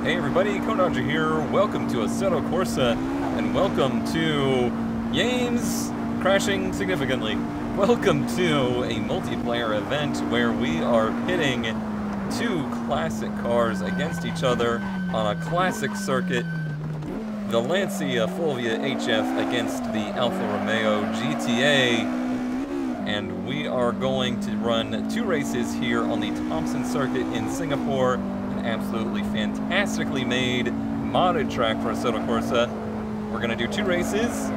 Hey everybody, Konanja here. Welcome to Assetto Corsa, and welcome to games crashing significantly. Welcome to a multiplayer event where we are pitting two classic cars against each other on a classic circuit. The Lancia Fulvia HF against the Alfa Romeo GTA. And we are going to run two races here on the Thompson circuit in Singapore. Absolutely fantastically made modded track for Assetto Corsa. We're going to do two races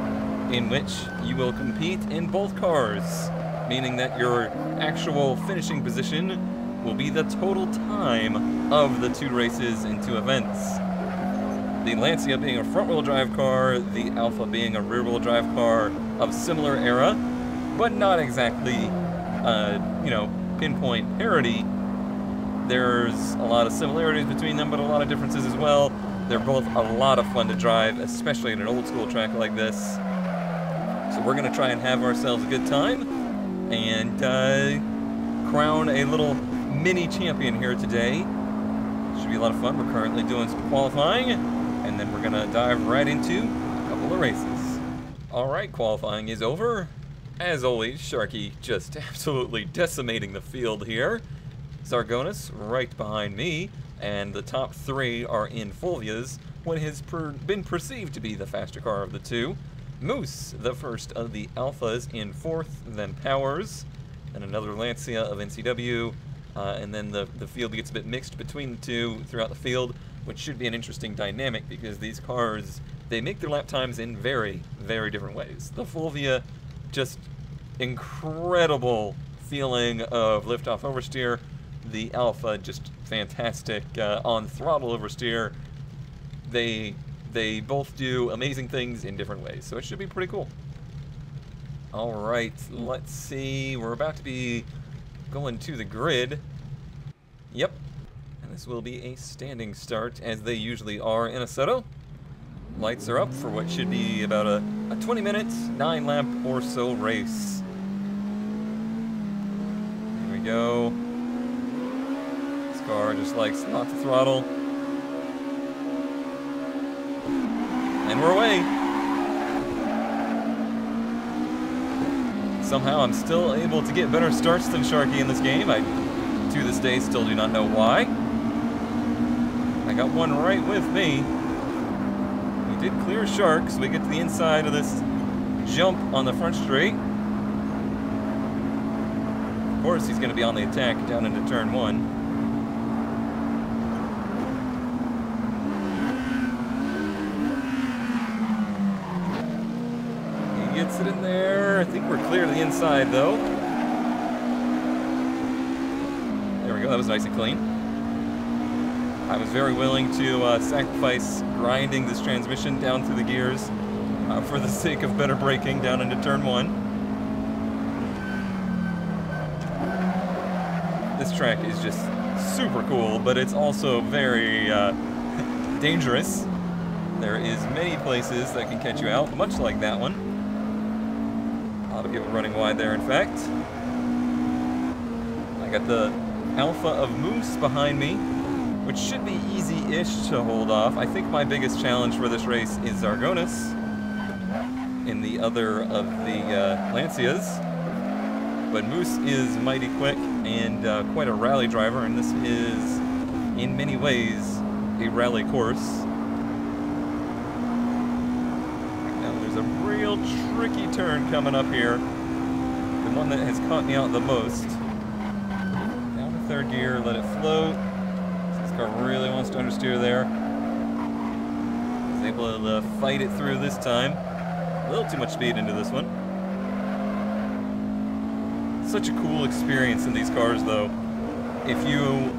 in which you will compete in both cars, meaning that your actual finishing position will be the total time of the two races in two events. The Lancia being a front-wheel drive car, the Alfa being a rear-wheel drive car of similar era, but not exactly, pinpoint parity. There's a lot of similarities between them, but a lot of differences as well. They're both a lot of fun to drive, especially at an old school track like this. So we're going to try and have ourselves a good time and crown a little mini champion here today. Should be a lot of fun. We're currently doing some qualifying, and then we're going to dive right into a couple of races. Alright, qualifying is over. As always, Sharky just absolutely decimating the field here. Zargonis right behind me, and the top three are in Fulvia's, what has been perceived to be the faster car of the two. Moose, the first of the Alphas, in fourth, then Powers, and another Lancia of NCW, and then the field gets a bit mixed between the two throughout the field, which should be an interesting dynamic because these cars, they make their lap times in very, very different ways. The Fulvia, just incredible feeling of liftoff oversteer. The Alfa, just fantastic on throttle oversteer. They both do amazing things in different ways, so it should be pretty cool. All right, let's see. We're about to be going to the grid. Yep, and this will be a standing start, as they usually are in Assetto. Lights are up for what should be about a 20-minute, 9-lap or so race. Here we go. Car just likes not to throttle. And we're away. Somehow I'm still able to get better starts than Sharky in this game. I, to this day, still do not know why. I got one right with me. We did clear Shark, so we get to the inside of this jump on the front straight. Of course, he's going to be on the attack down into turn one. Gets it in there. I think we're clear to the inside, though. There we go. That was nice and clean. I was very willing to sacrifice grinding this transmission down through the gears for the sake of better braking down into turn one. This track is just super cool, but it's also very dangerous. There is many places that can catch you out, much like that one. A lot of people running wide there, in fact. I got the Alpha of Moose behind me, which should be easy-ish to hold off. I think my biggest challenge for this race is Zargonis in the other of the Lancias. But Moose is mighty quick and quite a rally driver, and this is, in many ways, a rally course. A real tricky turn coming up here. The one that has caught me out the most. Down to third gear, let it float. This car really wants to understeer there. Was able to fight it through this time. A little too much speed into this one. Such a cool experience in these cars, though. If you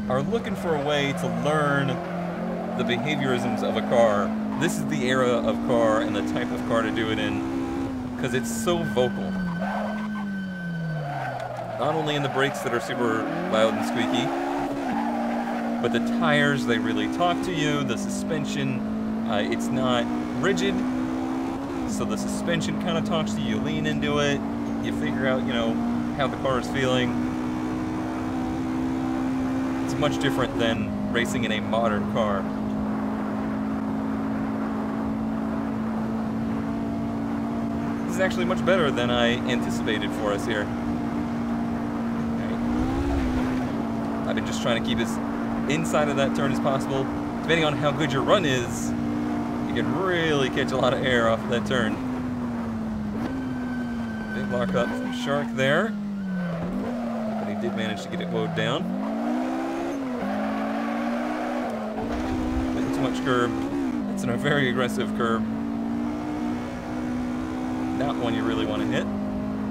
are looking for a way to learn the behaviorisms of a car, this is the era of car and the type of car to do it in, because it's so vocal. Not only in the brakes that are super loud and squeaky, but the tires, they really talk to you. The suspension, it's not rigid, so the suspension kind of talks to you. You lean into it, you figure out, how the car is feeling. It's much different than racing in a modern car. This is actually much better than I anticipated for us here. Right. I've been just trying to keep as inside of that turn as possible. Depending on how good your run is, you can really catch a lot of air off of that turn. Big lock up from Shark there. But he did manage to get it mowed down. Bit too much curb. It's a very aggressive curb. Not one you really want to hit.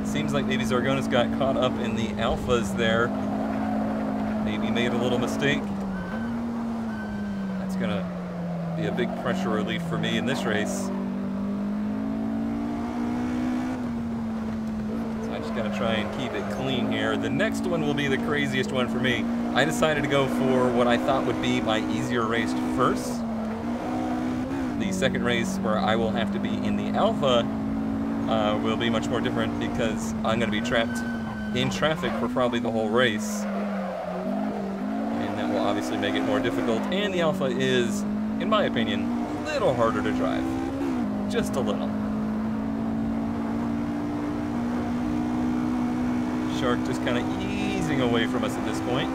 Seems like maybe Zargonis got caught up in the Alphas there. Maybe made a little mistake. That's gonna be a big pressure relief for me in this race. So I just gotta try and keep it clean here. The next one will be the craziest one for me. I decided to go for what I thought would be my easier race first. The second race, where I will have to be in the Alpha, will be much more different because I'm going to be trapped in traffic for probably the whole race. And that will obviously make it more difficult. And the Alpha is, in my opinion, a little harder to drive. Just a little. Shark just kind of easing away from us at this point.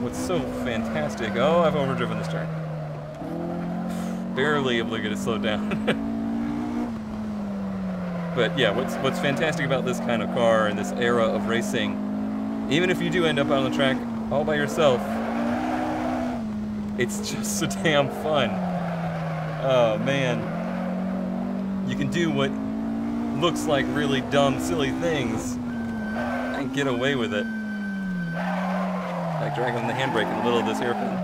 What's so fantastic... Oh, I've overdriven this turn. Barely able to get it slowed down. But yeah, what's fantastic about this kind of car and this era of racing, even if you do end up out on the track all by yourself, it's just so damn fun. Oh man. You can do what looks like really dumb, silly things and get away with it. Like dragging the handbrake in the middle of this hairpin.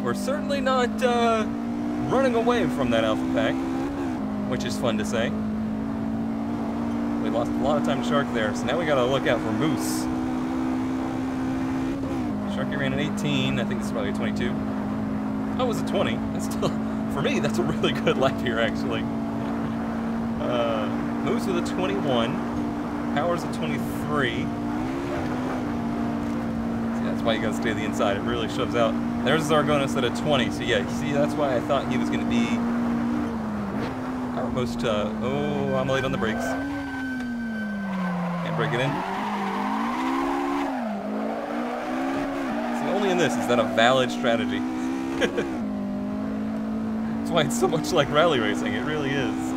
We're certainly not running away from that Alpha pack, which is fun to say. We lost a lot of time to Shark there, so now we gotta look out for Moose. Sharky ran an 18, I think this is probably a 22. Oh, it was a 20. That's still, for me, that's a really good lap here, actually. Moose with a 21, Powers a 23. That's why you gotta stay to the inside. It really shoves out. There's Zargonis at a 20. So yeah, you see, that's why I thought he was gonna be our most. Oh, I'm late on the brakes. Can't break it in. See, only in this is that a valid strategy. That's why it's so much like rally racing. It really is.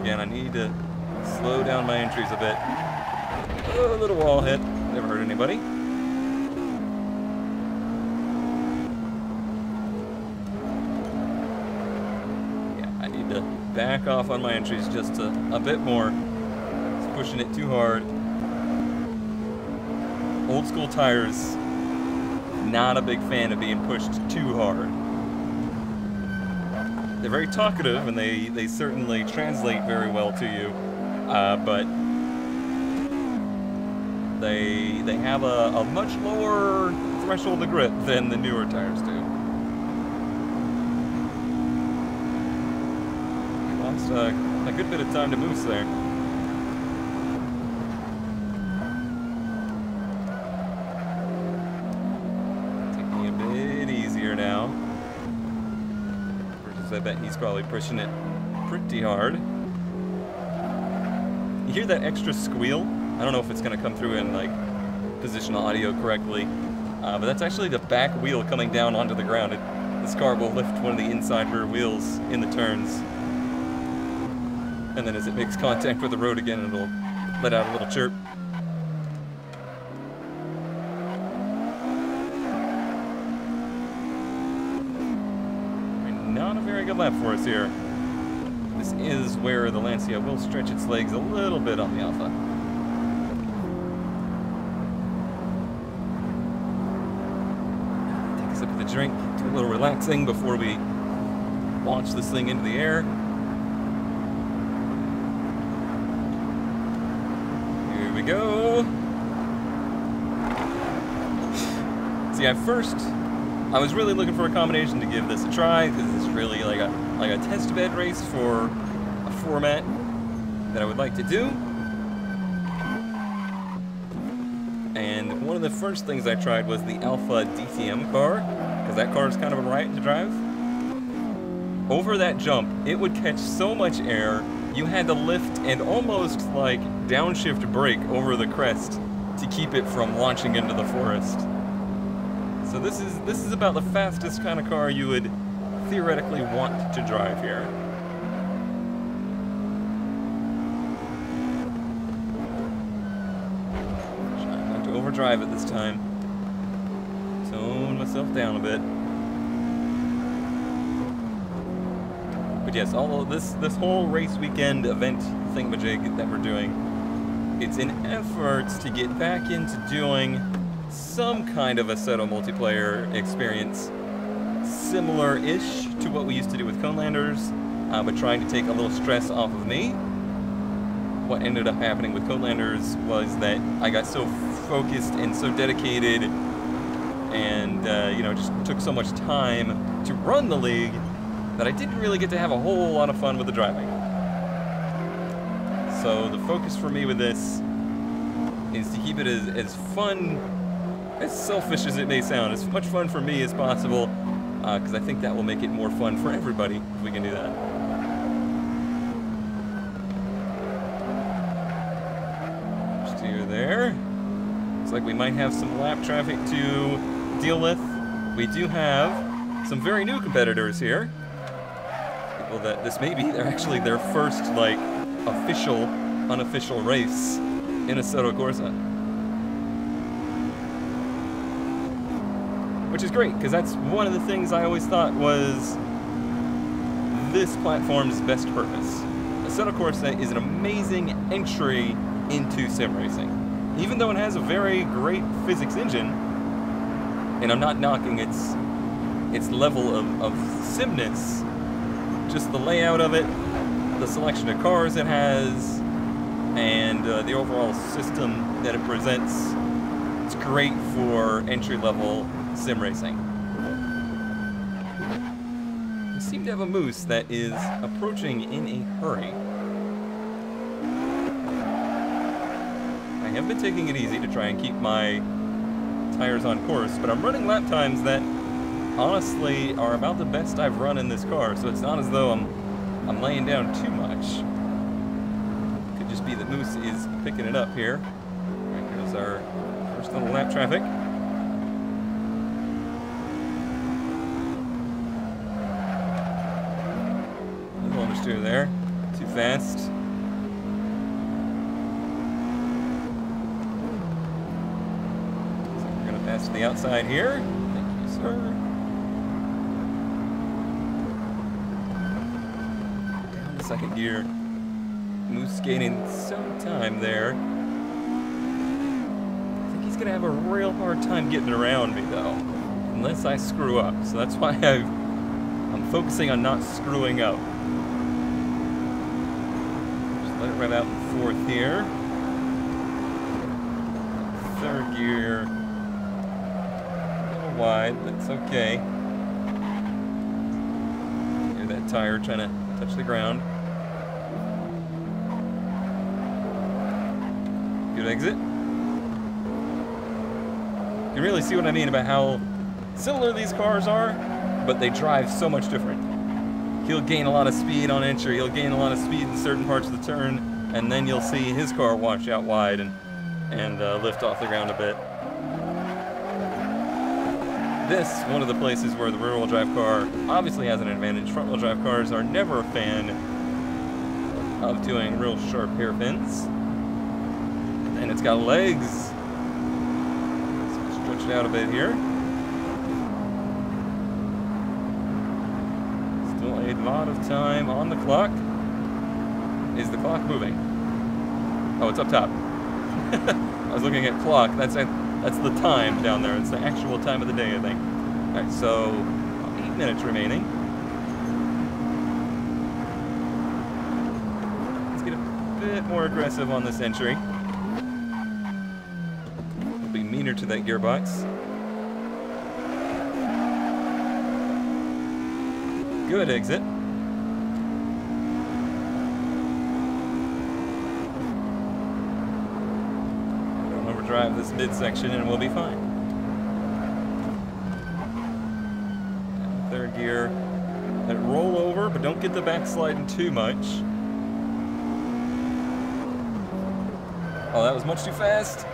Again, I need to slow down my entries a bit. Oh, a little wall hit. Never hurt anybody. Yeah, I need to back off on my entries just a bit more. It's pushing it too hard. Old school tires, not a big fan of being pushed too hard. They're very talkative, and they certainly translate very well to you, but they have a much lower threshold of grip than the newer tires do. Lost a good bit of time to Moose there. Taking it a bit easier now. I bet he's probably pushing it pretty hard. You hear that extra squeal? I don't know if it's going to come through in like positional audio correctly, but that's actually the back wheel coming down onto the ground. This car will lift one of the inside rear wheels in the turns, and then as it makes contact with the road again, it'll let out a little chirp. Not a very good lap for us here. This is where the Lancia will stretch its legs a little bit on the Alpha. Take a sip of the drink, do a little relaxing before we launch this thing into the air. Here we go. See, I first I was really looking for a combination to give this a try, because it's really like a test bed race for a format that I would like to do. And one of the first things I tried was the Alfa DTM car, because that car is kind of a riot to drive. Over that jump, it would catch so much air, you had to lift and almost like downshift brake over the crest to keep it from launching into the forest. So this is about the fastest kind of car you would theoretically want to drive here. Trying not to overdrive it this time. Tone myself down a bit. But yes, all of this whole race weekend event thingamajig that we're doing, it's in efforts to get back into doing some kind of Assetto multiplayer experience, similar-ish to what we used to do with Conelanders, but trying to take a little stress off of me. What ended up happening with Conelanders was that I got so focused and so dedicated, and you know, just took so much time to run the league that I didn't really get to have a whole lot of fun with the driving. So the focus for me with this is to keep it as fun, as selfish as it may sound, as much fun for me as possible, because I think that will make it more fun for everybody if we can do that. Steer there. Looks like we might have some lap traffic to deal with. We do have some very new competitors here. People that this may be actually their first like official, unofficial race in Assetto Corsa. Which is great, because that's one of the things I always thought was this platform's best purpose. Assetto Corsa is an amazing entry into sim racing. Even though it has a very great physics engine, and I'm not knocking its level of simness, just the layout of it, the selection of cars it has, and the overall system that it presents, it's great for entry-level sim racing. We seem to have a moose that is approaching in a hurry. I have been taking it easy to try and keep my tires on course, but I'm running lap times that honestly are about the best I've run in this car, so it's not as though I'm laying down too much. Could just be that Moose is picking it up here. Alright, here's our first little lap traffic. A little understeer there. Too fast. So we're gonna pass to the outside here. Thank you, sir. Second gear. Moose gaining some time there. I think he's gonna have a real hard time getting around me though, unless I screw up. So that's why I'm focusing on not screwing up. Just let it run out in fourth here. Third gear. A little wide, but it's okay. Hear that tire trying to touch the ground. Good exit. You can really see what I mean about how similar these cars are, but they drive so much different. He'll gain a lot of speed on entry, he'll gain a lot of speed in certain parts of the turn, and then you'll see his car wash out wide and lift off the ground a bit. This, one of the places where the rear-wheel drive car obviously has an advantage. Front-wheel drive cars are never a fan of doing real sharp hairpins. And it's got legs. So stretch it out a bit here. Still a lot of time on the clock. Is the clock moving? Oh, it's up top. I was looking at clock. That's the time down there. It's the actual time of the day, I think. All right, so 8 minutes remaining. Let's get a bit more aggressive on this entry. Be meaner to that gearbox. Good exit. Don't overdrive this midsection and we'll be fine. Down third gear. Let it roll over, but don't get the backsliding too much. Oh, that was much too fast.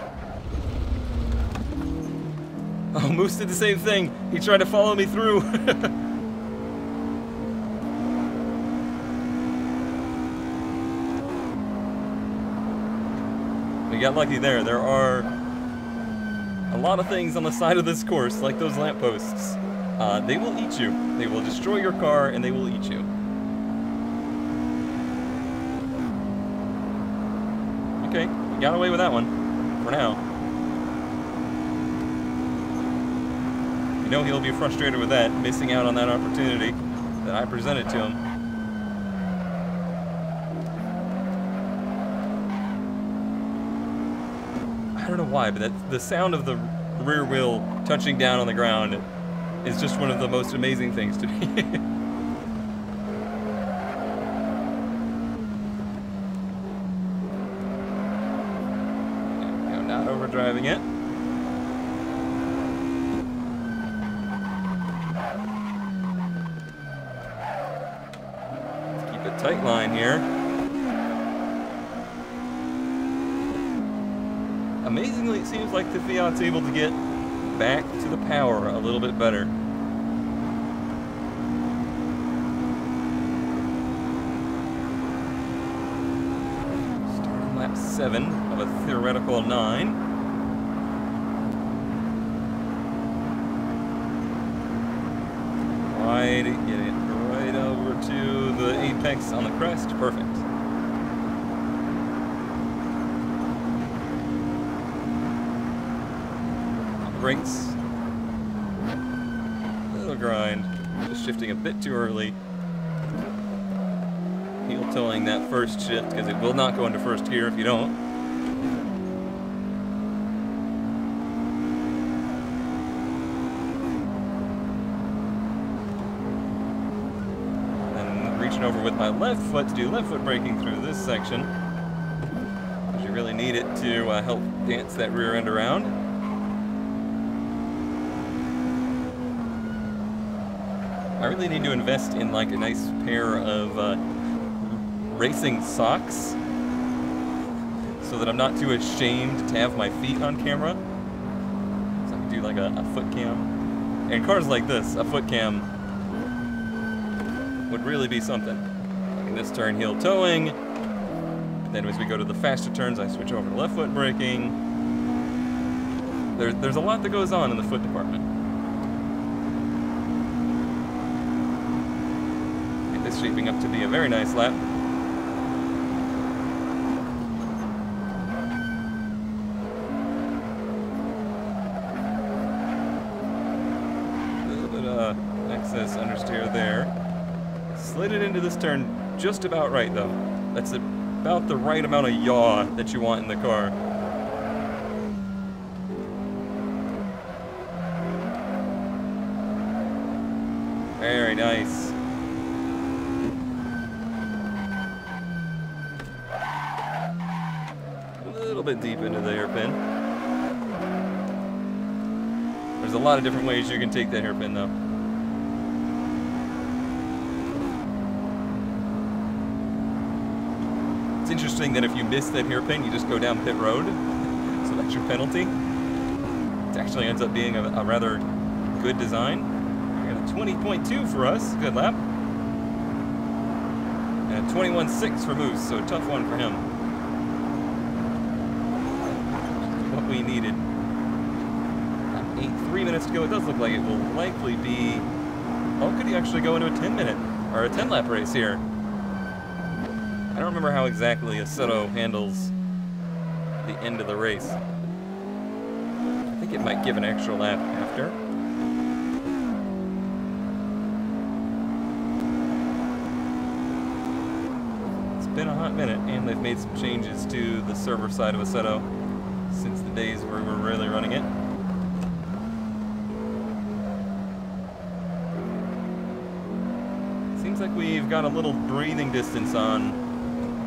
Oh, Moose did the same thing. He tried to follow me through. We got lucky there. There are a lot of things on the side of this course, like those lampposts. They will eat you. They will destroy your car, and they will eat you. Okay, we got away with that one. For now. You know he'll be frustrated with that, missing out on that opportunity that I presented to him. I don't know why, but the sound of the rear wheel touching down on the ground is just one of the most amazing things to me. No, not overdriving it. Let's keep a tight line here. Amazingly, it seems like the Fiat's able to get back to the power a little bit better. Starting lap 7 of a theoretical 9. Wide, get it right over to the apex on the crest. Perfect. Brakes. Little grind. Just shifting a bit too early. Heel toeing that first shift because it will not go into first gear if you don't. Then reaching over with my left foot to do left foot braking through this section. Because you really need it to help dance that rear end around. I really need to invest in like a nice pair of racing socks so that I'm not too ashamed to have my feet on camera. So I can do like a foot cam. And cars like this, a foot cam would really be something. Like in this turn, heel towing. Then as we go to the faster turns, I switch over to left foot braking. There's a lot that goes on in the foot department. It's shaping up to be a very nice lap. A little bit of excess understeer there. Slid it into this turn just about right though. That's about the right amount of yaw that you want in the car. Very nice. Bit deep into the hairpin. There's a lot of different ways you can take that hairpin though. It's interesting that if you miss that hairpin, you just go down pit road, so that's your penalty. It actually ends up being a rather good design. We got a 20.2 for us, good lap. And a 21.6 for Moose, so a tough one for him. We needed 3 minutes to go. It does look like it will likely be. Oh, could he actually go into a 10-minute or a 10-lap race here? I don't remember how exactly Assetto handles the end of the race. I think it might give an extra lap after. It's been a hot minute, and they've made some changes to the server side of Assetto since the days where we were really running it. Seems like we've got a little breathing distance on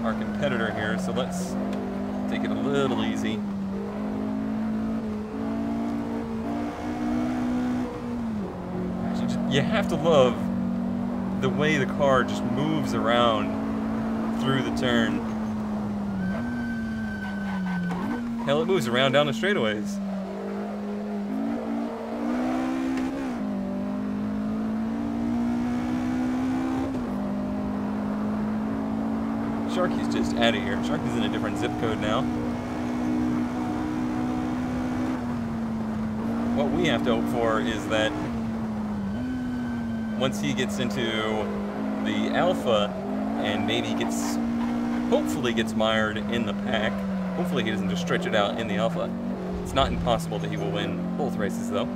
our competitor here, so let's take it a little easy. You have to love the way the car just moves around through the turn. Hell, it moves around down the straightaways. Sharky's just out of here. Sharky's in a different zip code now. What we have to hope for is that once he gets into the Alpha and maybe hopefully gets mired in the pack, hopefully he doesn't just stretch it out in the Alpha. It's not impossible that he will win both races though.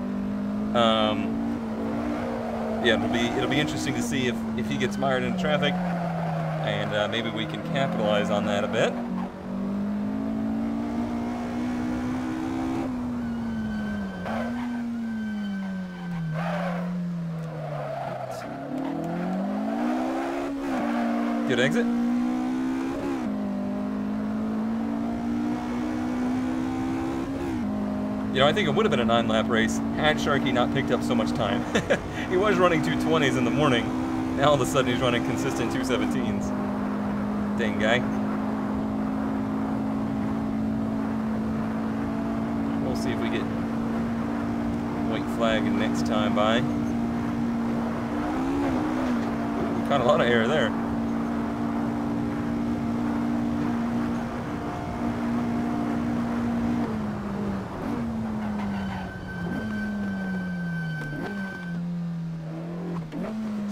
Yeah, it'll be interesting to see if he gets mired in traffic, and maybe we can capitalize on that a bit. Good exit. You know, I think it would have been a 9-lap race had Sharky not picked up so much time. He was running 220s in the morning. Now all of a sudden he's running consistent 217s. Dang guy. We'll see if we get white flag next time by. Ooh, caught a lot of air there.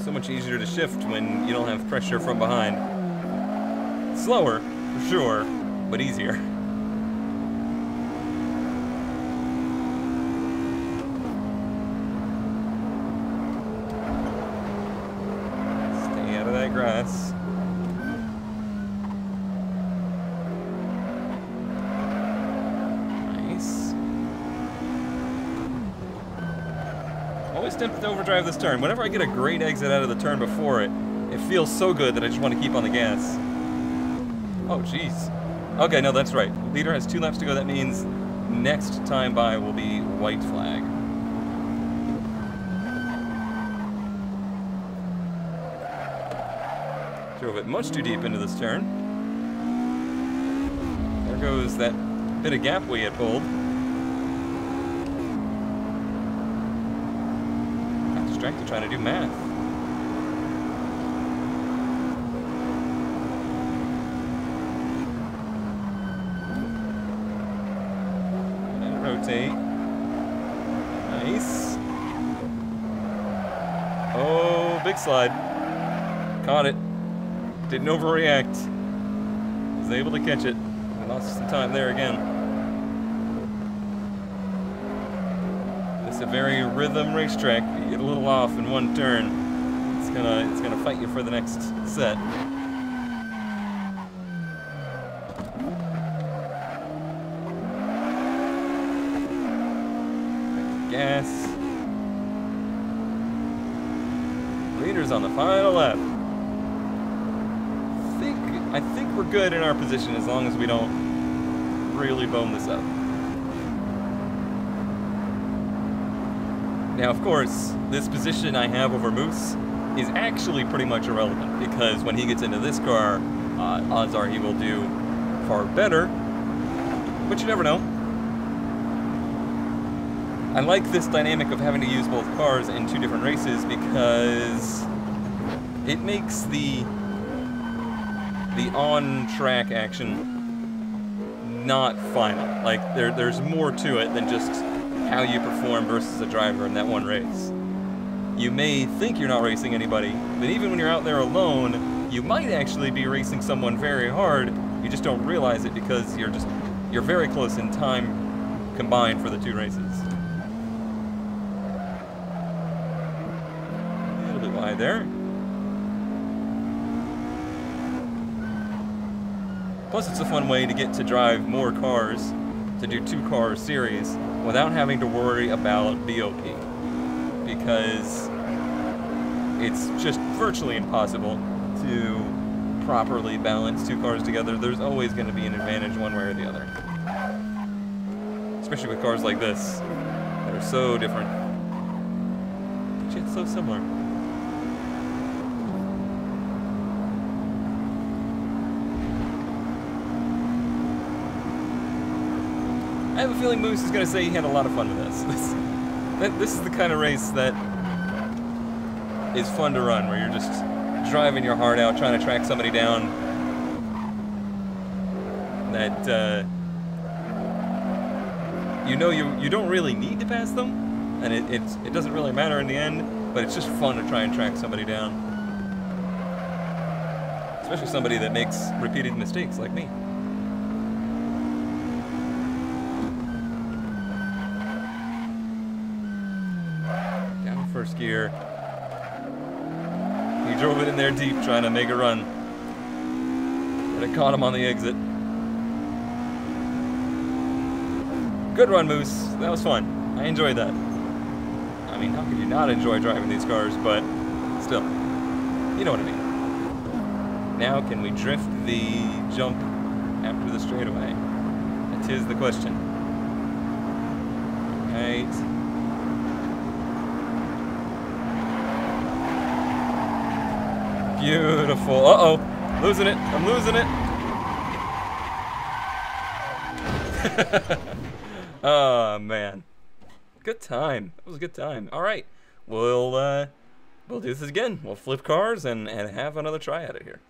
So much easier to shift when you don't have pressure from behind. Slower, for sure, but easier. Stay out of that grass. Nice. Always tempted to overdrive this turn. Whenever I get a great exit out of the turn before it, it feels so good that I just want to keep on the gas. Oh, jeez. Okay, no, that's right. Leader has 2 laps to go. That means next time by will be white flag. Drove it much too deep into this turn. There goes that bit of gap we had pulled. Got distracted trying to do math. Rotate. Nice. Oh, big slide. Caught it. Didn't overreact. Was able to catch it. I lost some time there again. It's a very rhythm racetrack. You get a little off in one turn, it's gonna fight you for the next set. Gas. Leader's on the final lap. I think we're good in our position as long as we don't really bone this up. Now, of course, this position I have over Moose is actually pretty much irrelevant because when he gets into this car, odds are he will do far better, but you never know. I like this dynamic of having to use both cars in 2 different races because it makes the on-track action not final. Like, there's more to it than just how you perform versus a driver in that one race. You may think you're not racing anybody, but even when you're out there alone, you might actually be racing someone very hard. You just don't realize it because you're very close in time combined for the 2 races. A little bit wide there. Plus, it's a fun way to get to drive more cars, to do 2-car series, without having to worry about BOP. Because it's just virtually impossible to properly balance two cars together. There's always going to be an advantage one way or the other. Especially with cars like this that are so different, but yet so similar. I have a feeling Moose is going to say he had a lot of fun with this. This is the kind of race that is fun to run, where you're just driving your heart out, trying to track somebody down that you know you don't really need to pass them, and it doesn't really matter in the end, but it's just fun to try and track somebody down. Especially somebody that makes repeated mistakes like me. Down first gear. He drove it in there deep, trying to make a run. But it caught him on the exit. Good run, Moose. That was fun. I enjoyed that. I mean, how could you not enjoy driving these cars, but still. You know what I mean. Now, can we drift the jump after the straightaway? That is the question. Right. Beautiful. Uh-oh. Losing it. I'm losing it. Oh, man. Good time. That was a good time. All right. We'll do this again. We'll flip cars and have another try at it here.